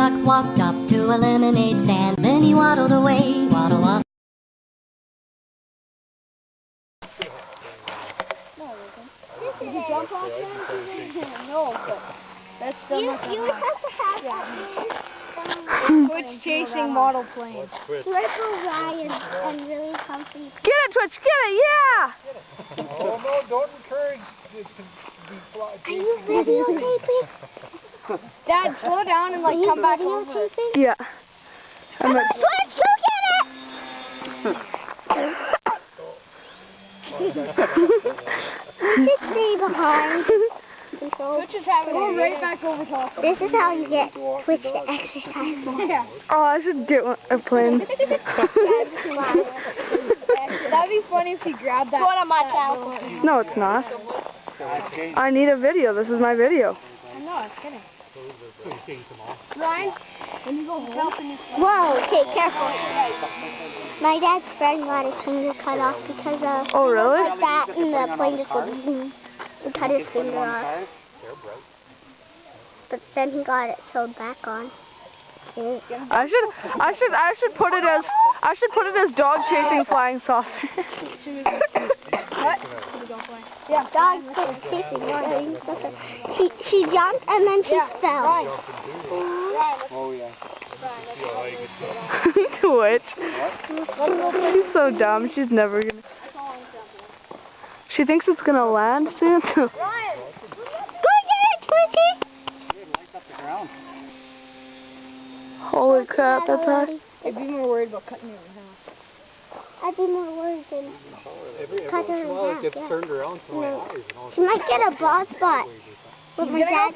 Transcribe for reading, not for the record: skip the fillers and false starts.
duck walked up to a lemonade stand. Then he waddled away, waddle waddle. Did you jump off there? No, but that's the you would have to have Twitch chasing model plane. Let's go Ryan and really comfy. Get it, Twitch, get it, yeah! Oh no, don't encourage it to be fly. Are you videotaping? Dad, slow down and come back over. Yeah. I'm a Twitch, go get it! Just stay behind. Twitch is having go right back over top. This is how you get Twitch to exercise more. Yeah. Oh, I should get a plane. That'd be funny if he grabbed that. Go on my channel. No, it's not. I need a video. This is my video. I know, I was kidding. Ryan, when you go help in whoa, okay, careful. My dad's friend got his finger cut off because of oh, really? that, and the plane just went boom and cut his finger off. But then he got it sewed back on. I should put it as dog chasing flying saucer. What? Yeah, dog chasing. She jumped and then she fell. Ryan. Oh yeah. Twitch. She's so dumb. She's never gonna. She thinks it's gonna land soon. Ryan, go get it, Twitchy. Holy crap, that's hard. I'd be more worried about cutting it in half. I'd be more worried than cutting her in half. It gets turned around to my eyes. She might get a bald spot. With my dad.